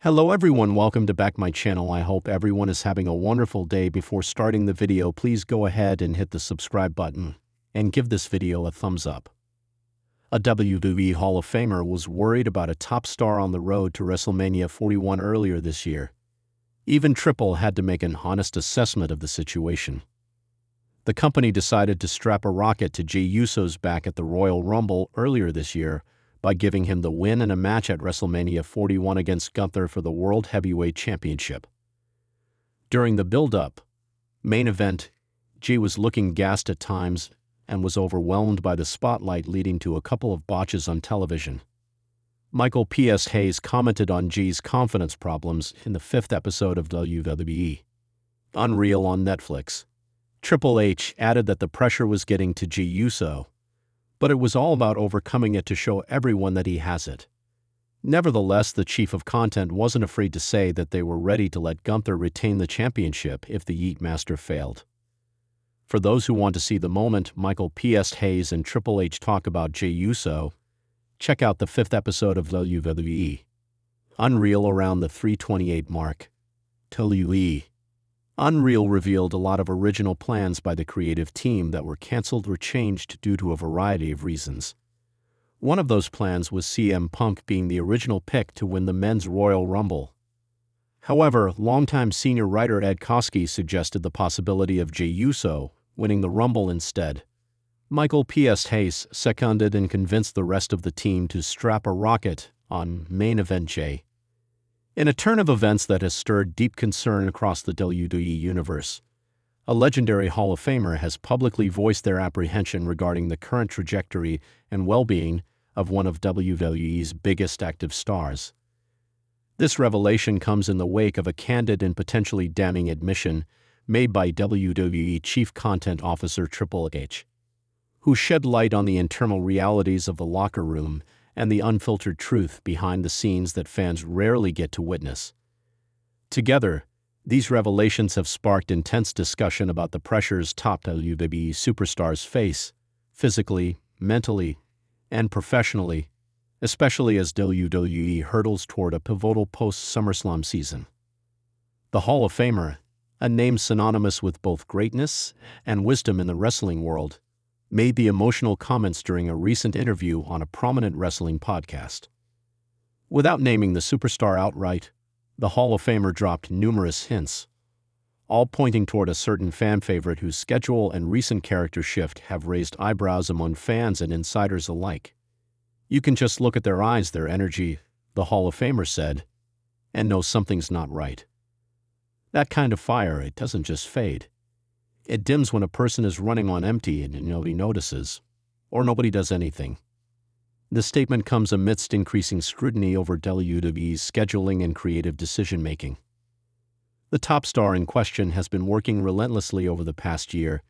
Hello everyone, welcome to back my channel. I hope everyone is having a wonderful day. Before starting the video, please go ahead and hit the subscribe button and give this video a thumbs up. A WWE Hall of Famer was worried about a top star on the road to WrestleMania 41 earlier this year. Even Triple had to make an honest assessment of the situation. The company decided to strap a rocket to Jey Uso's back at the Royal Rumble earlier this year by giving him the win in a match at WrestleMania 41 against Gunther for the World Heavyweight Championship. During the build-up main event, Jey was looking gassed at times and was overwhelmed by the spotlight, leading to a couple of botches on television. Michael P.S. Hayes commented on Jey's confidence problems in the 5th episode of WWE Unreal on Netflix. Triple H added that the pressure was getting to Jey Uso, but it was all about overcoming it to show everyone that he has it. Nevertheless, the chief of content wasn't afraid to say that they were ready to let Gunther retain the championship if the Yeet Master failed. For those who want to see the moment Michael P.S. Hayes and Triple H talk about Jey Uso, check out the 5th episode of WWE Unreal around the 328 mark. WWE Unreal revealed a lot of original plans by the creative team that were canceled or changed due to a variety of reasons. One of those plans was CM Punk being the original pick to win the Men's Royal Rumble. However, longtime senior writer Ed Koskey suggested the possibility of Jey Uso winning the Rumble instead. Michael P.S. Hayes seconded and convinced the rest of the team to strap a rocket on main event Jey. In a turn of events that has stirred deep concern across the WWE universe, a legendary Hall of Famer has publicly voiced their apprehension regarding the current trajectory and well-being of one of WWE's biggest active stars. This revelation comes in the wake of a candid and potentially damning admission made by WWE Chief Content Officer Triple H, who shed light on the internal realities of the locker room and the unfiltered truth behind the scenes that fans rarely get to witness. Together, these revelations have sparked intense discussion about the pressures top WWE superstars face, physically, mentally, and professionally, especially as WWE hurdles toward a pivotal post-SummerSlam season. The Hall of Famer, a name synonymous with both greatness and wisdom in the wrestling world, made the emotional comments during a recent interview on a prominent wrestling podcast. Without naming the superstar outright, the Hall of Famer dropped numerous hints, all pointing toward a certain fan favorite whose schedule and recent character shift have raised eyebrows among fans and insiders alike. "You can just look at their eyes, their energy," the Hall of Famer said, "and know something's not right. That kind of fire, it doesn't just fade. It dims when a person is running on empty and nobody notices, or nobody does anything." The statement comes amidst increasing scrutiny over WWE's scheduling and creative decision-making. The top star in question has been working relentlessly over the past year,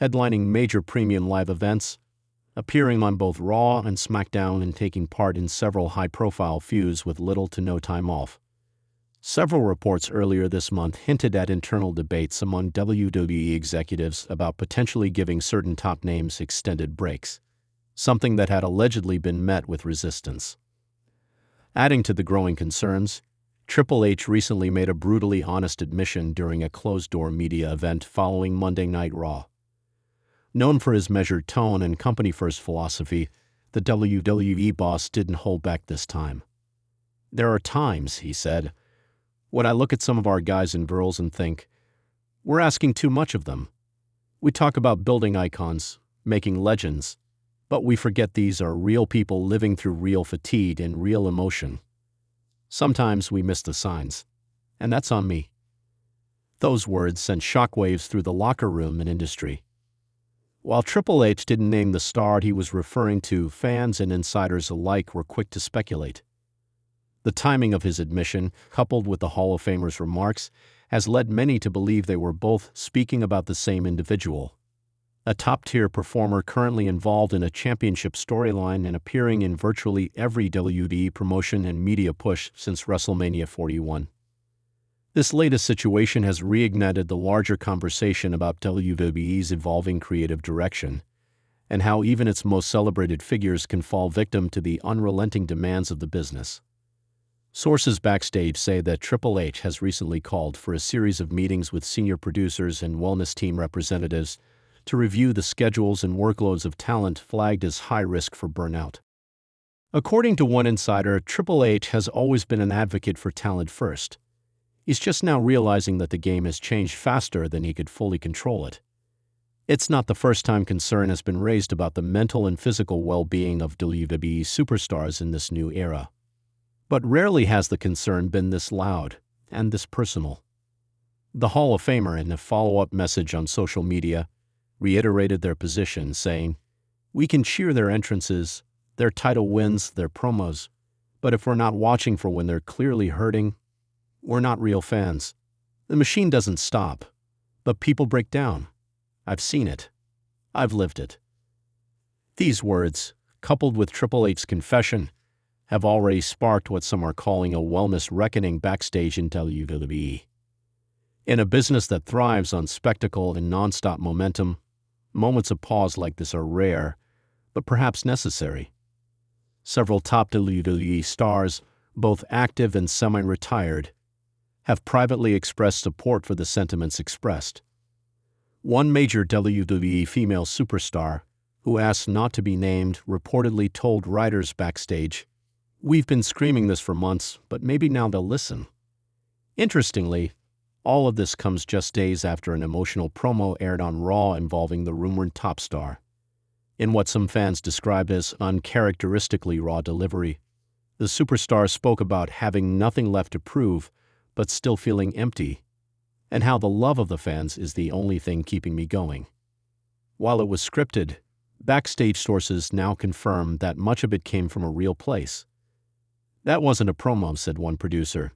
headlining major premium live events, appearing on both Raw and SmackDown, and taking part in several high-profile feuds with little to no time off. Several reports earlier this month hinted at internal debates among WWE executives about potentially giving certain top names extended breaks, something that had allegedly been met with resistance. Adding to the growing concerns, Triple H recently made a brutally honest admission during a closed-door media event following Monday Night Raw. Known for his measured tone and company-first philosophy, the WWE boss didn't hold back this time. "There are times," he said, "when I look at some of our guys and girls and think, we're asking too much of them. We talk about building icons, making legends, but we forget these are real people living through real fatigue and real emotion. Sometimes we miss the signs, and that's on me." Those words sent shockwaves through the locker room and industry. While Triple H didn't name the star he was referring to, fans and insiders alike were quick to speculate. The timing of his admission, coupled with the Hall of Famer's remarks, has led many to believe they were both speaking about the same individual, a top-tier performer currently involved in a championship storyline and appearing in virtually every WWE promotion and media push since WrestleMania 41. This latest situation has reignited the larger conversation about WWE's evolving creative direction, and how even its most celebrated figures can fall victim to the unrelenting demands of the business. Sources backstage say that Triple H has recently called for a series of meetings with senior producers and wellness team representatives to review the schedules and workloads of talent flagged as high risk for burnout. According to one insider, Triple H has always been an advocate for talent first. He's just now realizing that the game has changed faster than he could fully control it. It's not the first time concern has been raised about the mental and physical well-being of WWE superstars in this new era. But rarely has the concern been this loud and this personal. The Hall of Famer, in a follow-up message on social media, reiterated their position, saying, "We can cheer their entrances, their title wins, their promos, but if we're not watching for when they're clearly hurting, we're not real fans. The machine doesn't stop, but people break down. I've seen it. I've lived it." These words, coupled with Triple H's confession, have already sparked what some are calling a wellness reckoning backstage in WWE. In a business that thrives on spectacle and non-stop momentum, moments of pause like this are rare, but perhaps necessary. Several top WWE stars, both active and semi-retired, have privately expressed support for the sentiments expressed. One major WWE female superstar, who asked not to be named, reportedly told writers backstage, "We've been screaming this for months, but maybe now they'll listen." Interestingly, all of this comes just days after an emotional promo aired on Raw involving the rumored top star. In what some fans described as uncharacteristically raw delivery, the superstar spoke about having nothing left to prove, but still feeling empty, and how the love of the fans is the only thing keeping me going. While it was scripted, backstage sources now confirm that much of it came from a real place. "That wasn't a promo," said one producer.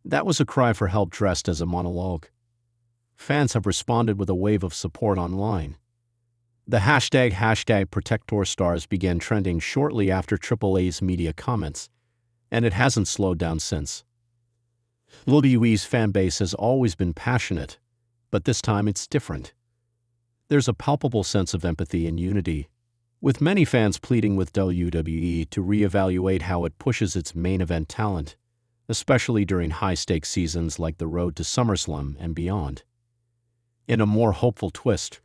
"That was a cry for help dressed as a monologue." Fans have responded with a wave of support online. The hashtag #ProtectorStars began trending shortly after Triple H's media comments, and it hasn't slowed down since. WWE's fan base has always been passionate, but this time it's different. There's a palpable sense of empathy and unity, with many fans pleading with WWE to reevaluate how it pushes its main event talent, especially during high-stakes seasons like the Road to SummerSlam and beyond. In a more hopeful twist,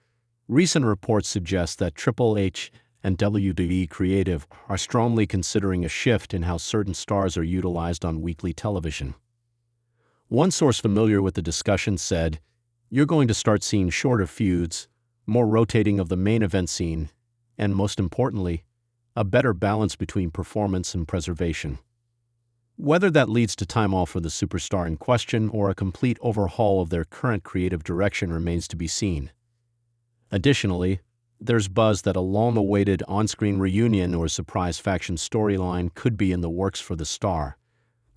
recent reports suggest that Triple H and WWE Creative are strongly considering a shift in how certain stars are utilized on weekly television. One source familiar with the discussion said, "You're going to start seeing shorter feuds, more rotating of the main event scene, and most importantly, a better balance between performance and preservation." Whether that leads to time off for the superstar in question or a complete overhaul of their current creative direction remains to be seen. Additionally, there's buzz that a long-awaited on-screen reunion or surprise faction storyline could be in the works for the star,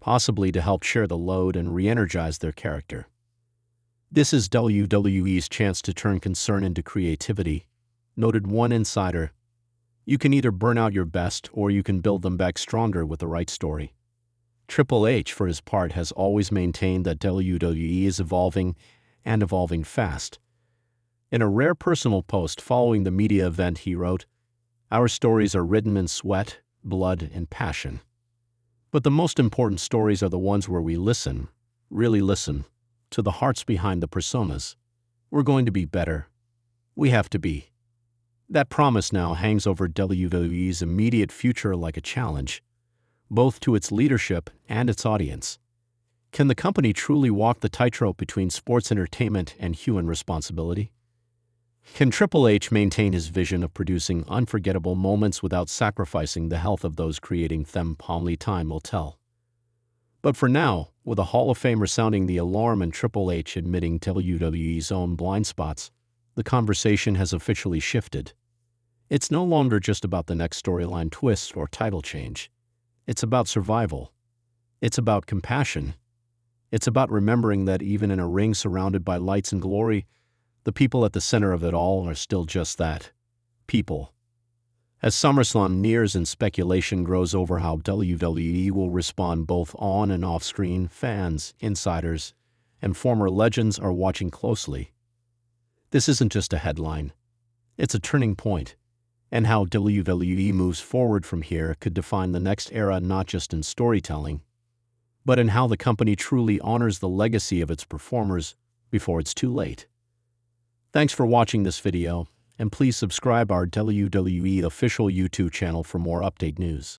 possibly to help share the load and re-energize their character. "This is WWE's chance to turn concern into creativity," noted one insider. "You can either burn out your best or you can build them back stronger with the right story." Triple H, for his part, has always maintained that WWE is evolving and evolving fast. In a rare personal post following the media event, he wrote, "Our stories are written in sweat, blood, and passion. But the most important stories are the ones where we listen, really listen, to the hearts behind the personas. We're going to be better. We have to be." That promise now hangs over WWE's immediate future like a challenge, both to its leadership and its audience. Can the company truly walk the tightrope between sports entertainment and human responsibility? Can Triple H maintain his vision of producing unforgettable moments without sacrificing the health of those creating them? Only time will tell. But for now, with a Hall of Famer sounding the alarm and Triple H admitting WWE's own blind spots, the conversation has officially shifted. It's no longer just about the next storyline twist or title change. It's about survival. It's about compassion. It's about remembering that even in a ring surrounded by lights and glory, the people at the center of it all are still just that, people. As SummerSlam nears and speculation grows over how WWE will respond both on and off-screen, fans, insiders, and former legends are watching closely. This isn't just a headline. It's a turning point, and how WWE moves forward from here could define the next era not just in storytelling, but in how the company truly honors the legacy of its performers before it's too late. Thanks for watching this video, and please subscribe our WWE official YouTube channel for more update news.